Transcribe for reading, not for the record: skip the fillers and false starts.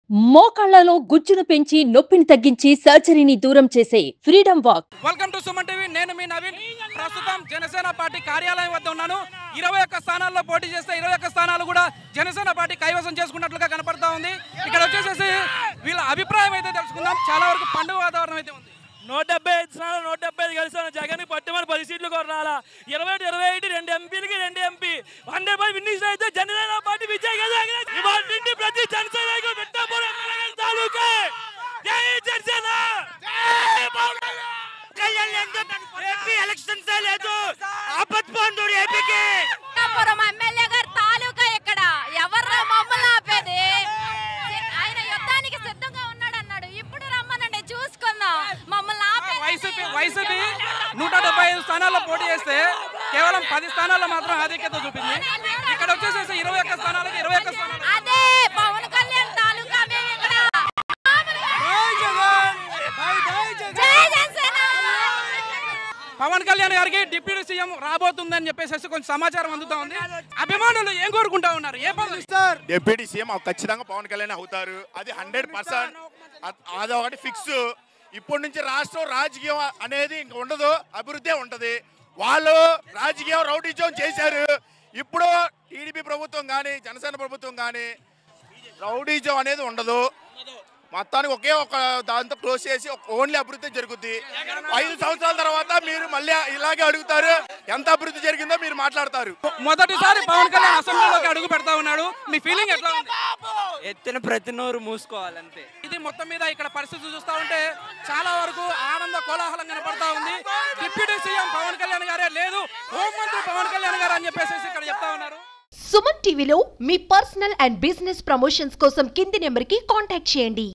మోకాళ్లలో గుజ్జును పెంచి నొప్పిని తగ్గించి సర్జరీని దూరం చేసే freedom walk. Welcome to Suman TV. నేను మీ నవీన్. ప్రస్తుతం జనసేన పార్టీ కార్యాలయం వద్ద ఉన్నాను. 21 స్థానాల్లో పోటీ చేస్తే 21 స్థానాలు కూడా జనసేన పార్టీ కైవసం చేసుకున్నట్లుగా కనపడతా ఉంది. ఇక్కడ వచ్చేసేసి వీళ్ళ అభిప్రాయం అయితే తెలుసుకుందాం. చాలా వరకు పండుగ వాతావరణం అయితే ఉంది. 175 స్థానాలు 170 కలిసాను. జగన్ పట్టుమని 10 సీట్లు కొరాలా. 21 2 ఎంపీలకి 2 ఎంపీ 100 విన్నింగ్ అయితే జనసేన పార్టీ విజయ్ ఇవాళ నుండి ప్రతి జనసేన ఏపీ ఎలక్షన్స్ లేదు. ఆపత్బంధుడు ఏపీకి ఎమ్మెల్యే గారు తాలూకా ఇక్కడ ఎవరు మమ్మల్ని ఆపేది? ఆయన యుద్ధానికి సిద్ధంగా ఉన్నాడు అన్నాడు. ఇప్పుడు రమ్మనండి చూసుకుందాం. మమ్మల్ని వైసీపీ 175 స్థానాల్లో పోటీ చేస్తే కేవలం 10 స్థానాల్లో మాత్రం ఆధిక్యత చూపింది. ఇక్కడ వచ్చేసేసి 21 స్థానాలకి 21 స్థానాలు. అదే పవన్ కళ్యాణ్ తాలూకా మేము ఇక్కడ. జై జనసేన. పవన్ కళ్యాణ్ గారికి డిప్యూటీ సీఎం రాబోతుందని చెప్పేసి కొంచెం సమాచారం అందుతా ఉంది. అభిమానులు ఏం కోరుకుంటా ఉన్నారు? ఏ పదవి ఇస్తారు? డిప్యూటీ సీఎం ఖచ్చితంగా పవన్ కళ్యాణ్ అవుతారు. అది 100%. అది ఒకటి ఫిక్స్. ఇప్పటి నుంచి రాష్ట్రం రాజకీయం అనేది ఇంక ఉండదు, అభివృద్ధి ఉంటది. వాళ్ళు రాజకీయం రౌడీజం చేశారు. ఇప్పుడు టీడీపీ ప్రభుత్వం కానీ జనసేన ప్రభుత్వం కానీ రౌడీజం అనేది ఉండదు. మొత్తానికి ఒకే ఒక దాంతో క్లోజ్ చేసి ఓన్లీ అభివృద్ధి జరుగుద్ది. 5 సంవత్సరాల తర్వాత మీరు మళ్ళీ ఇలాగే అడుగుతారు, ఎంత అభివృద్ధి జరిగిందో మీరు మాట్లాడతారు. మొదటిసారి పవన్ కళ్యాణ్ అసెంబ్లీలోకి అడుగు పెడతా ఉన్నాడు. మీ ఫీలింగ్ ఎట్లా ఉంది? ఎత్తిన ప్రతి నోరు మూసుకోవాలంతే. ఇది మొత్తం మీద ఇక్కడ పరిస్థితి చూస్తా ఉంటే చాలా వరకు ఆనంద కోలాహలం కనపడతా ఉంది. డిప్యూటీ సీఎం పవన్ కళ్యాణ్ గారే లేదు, హోంమంత్రి పవన్ కళ్యాణ్ గారు అని చెప్పేసి ఇక్కడ చెప్తా ఉన్నారు. సుమన్ టీవీలో మీ పర్సనల్ అండ్ బిజినెస్ ప్రమోషన్స్ కోసం కింది నెంబర్కి కాంటాక్ట్ చేయండి.